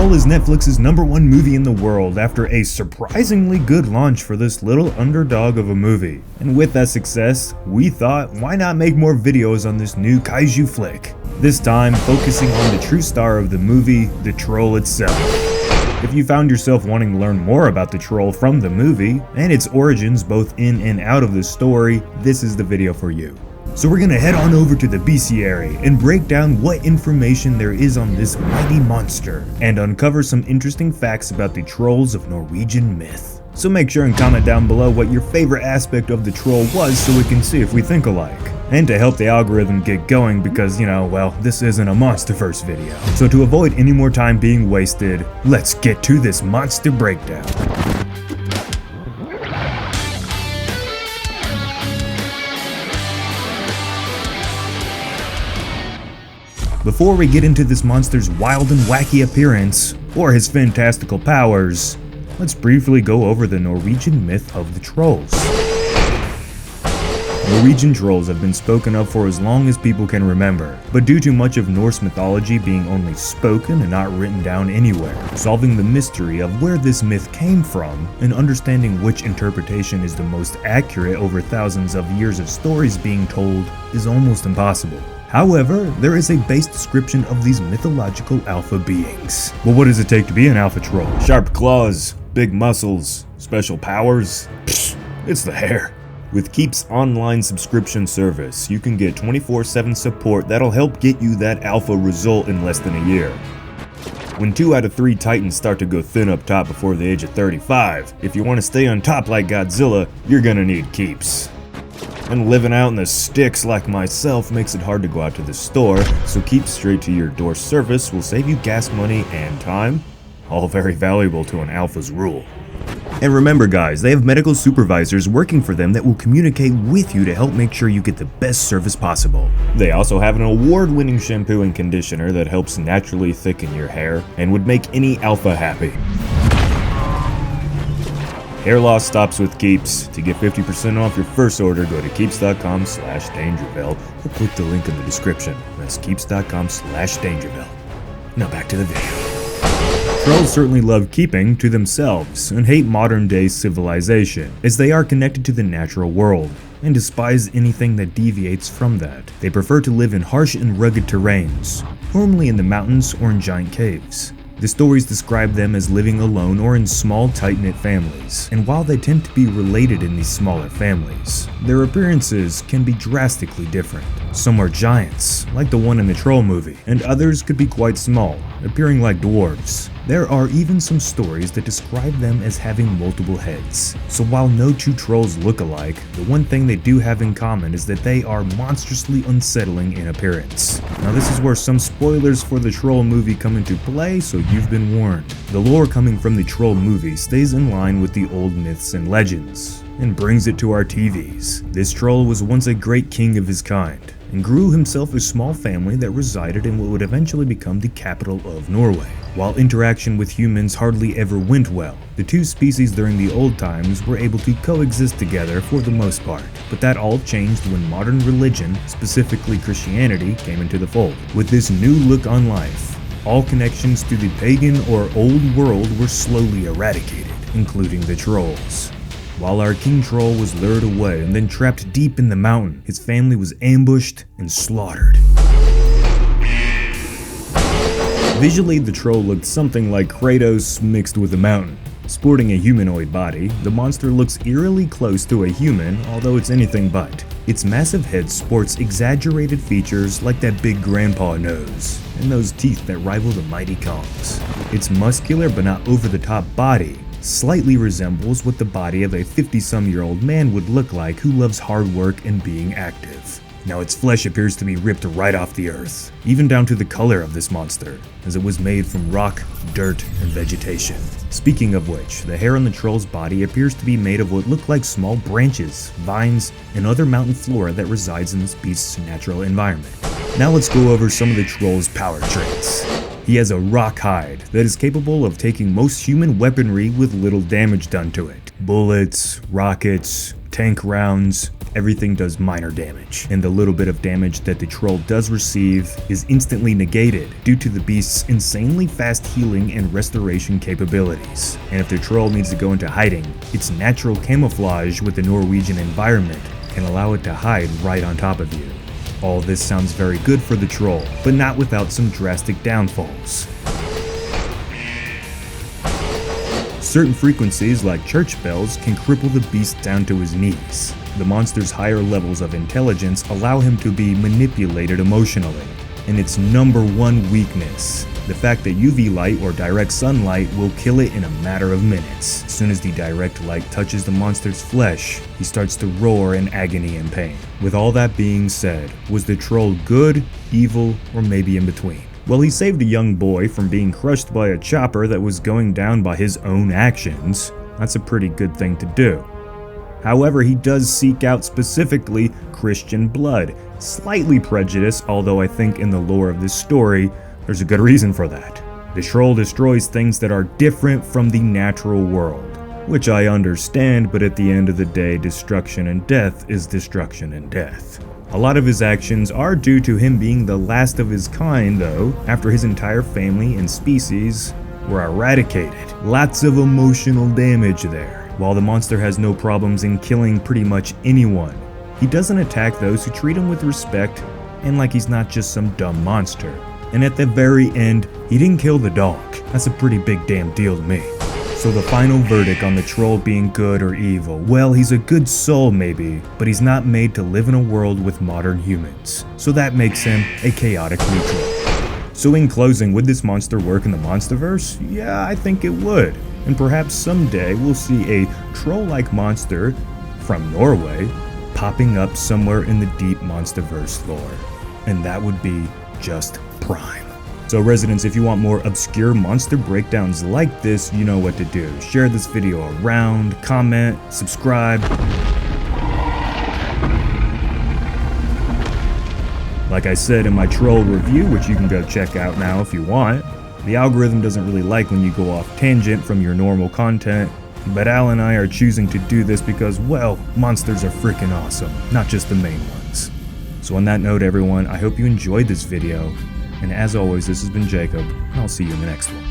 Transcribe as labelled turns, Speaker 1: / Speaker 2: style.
Speaker 1: Troll is Netflix's #1 movie in the world after a surprisingly good launch for this little underdog of a movie. And with that success, we thought, why not make more videos on this new kaiju flick? This time, focusing on the true star of the movie, the Troll itself. If you found yourself wanting to learn more about the Troll from the movie, and its origins both in and out of the story, this is the video for you. So we're gonna head on over to the BESTIARY and break down what information there is on this mighty monster, and uncover some interesting facts about the trolls of Norwegian myth. So make sure and comment down below what your favorite aspect of the troll was so we can see if we think alike. And to help the algorithm get going because, well, this isn't a MonsterVerse video. So to avoid any more time being wasted, let's get to this monster breakdown. Before we get into this monster's wild and wacky appearance, or his fantastical powers, let's briefly go over the Norwegian myth of the trolls. Norwegian trolls have been spoken of for as long as people can remember, but due to much of Norse mythology being only spoken and not written down anywhere, solving the mystery of where this myth came from and understanding which interpretation is the most accurate over thousands of years of stories being told is almost impossible. However, there is a base description of these mythological alpha beings. But what does it take to be an alpha troll? Sharp claws, big muscles, special powers? Pfft, it's the hair. With Keep's online subscription service, you can get 24/7 support that'll help get you that alpha result in less than a year. When 2 out of 3 titans start to go thin up top before the age of 35, if you want to stay on top like Godzilla, you're gonna need Keeps. And living out in the sticks like myself makes it hard to go out to the store, so Keep straight to your door service will save you gas money and time, all very valuable to an alpha's rule. And remember guys, they have medical supervisors working for them that will communicate with you to help make sure you get the best service possible. They also have an award-winning shampoo and conditioner that helps naturally thicken your hair and would make any alpha happy. Hair loss stops with Keeps. To get 50% off your first order, go to keeps.com/Dangerville or click the link in the description. That's keeps.com/Dangerville. Now back to the video. Trolls certainly love keeping to themselves and hate modern day civilization, as they are connected to the natural world and despise anything that deviates from that. They prefer to live in harsh and rugged terrains, normally in the mountains or in giant caves. The stories describe them as living alone or in small, tight-knit families, and while they tend to be related in these smaller families, their appearances can be drastically different. Some are giants, like the one in the Troll movie, and others could be quite small, appearing like dwarves. There are even some stories that describe them as having multiple heads. So while no two trolls look alike, the one thing they do have in common is that they are monstrously unsettling in appearance. Now this is where some spoilers for the Troll movie come into play, so you've been warned. The lore coming from the Troll movie stays in line with the old myths and legends, and brings it to our TVs. This troll was once a great king of his kind, and grew himself a small family that resided in what would eventually become the capital of Norway. While interaction with humans hardly ever went well, the two species during the old times were able to coexist together for the most part, but that all changed when modern religion, specifically Christianity, came into the fold. With this new look on life, all connections to the pagan or old world were slowly eradicated, including the trolls. While our king troll was lured away and then trapped deep in the mountain, his family was ambushed and slaughtered. Visually, the troll looked something like Kratos mixed with a mountain. Sporting a humanoid body, the monster looks eerily close to a human, although it's anything but. Its massive head sports exaggerated features like that big grandpa nose, and those teeth that rival the mighty Kong's. Its muscular but not over-the-top body slightly resembles what the body of a 50-some-year-old man would look like who loves hard work and being active. Now its flesh appears to be ripped right off the earth, even down to the color of this monster, as it was made from rock, dirt, and vegetation. Speaking of which, the hair on the troll's body appears to be made of what look like small branches, vines, and other mountain flora that resides in this beast's natural environment. Now let's go over some of the troll's power traits. He has a rock hide that is capable of taking most human weaponry with little damage done to it. Bullets, rockets, tank rounds, everything does minor damage, and the little bit of damage that the troll does receive is instantly negated due to the beast's insanely fast healing and restoration capabilities. And if the troll needs to go into hiding, its natural camouflage with the Norwegian environment can allow it to hide right on top of you. All this sounds very good for the troll, but not without some drastic downfalls. Certain frequencies like church bells can cripple the beast down to his knees. The monster's higher levels of intelligence allow him to be manipulated emotionally, and its number one weakness, the fact that UV light or direct sunlight will kill it in a matter of minutes. As soon as the direct light touches the monster's flesh, he starts to roar in agony and pain. With all that being said, was the troll good, evil, or maybe in between? Well, he saved a young boy from being crushed by a chopper that was going down by his own actions. That's a pretty good thing to do. However, he does seek out specifically Christian blood, slightly prejudiced, although I think in the lore of this story, there's a good reason for that. The troll destroys things that are different from the natural world, which I understand, but at the end of the day, destruction and death is destruction and death. A lot of his actions are due to him being the last of his kind, though, after his entire family and species were eradicated. Lots of emotional damage there. While the monster has no problems in killing pretty much anyone, he doesn't attack those who treat him with respect and like he's not just some dumb monster. And at the very end, he didn't kill the dog. That's a pretty big damn deal to me. So the final verdict on the troll being good or evil, well, he's a good soul maybe, but he's not made to live in a world with modern humans. So that makes him a chaotic neutral. So in closing, would this monster work in the Monsterverse? Yeah, I think it would. And perhaps someday we'll see a troll-like monster from Norway popping up somewhere in the deep Monsterverse lore. And that would be just prime. So residents, if you want more obscure monster breakdowns like this, you know what to do. Share this video around, comment, subscribe. Like I said in my troll review, which you can go check out now if you want, the algorithm doesn't really like when you go off tangent from your normal content, but Al and I are choosing to do this because, well, monsters are freaking awesome, not just the main ones. So on that note, everyone, I hope you enjoyed this video. And as always, this has been Jacob, and I'll see you in the next one.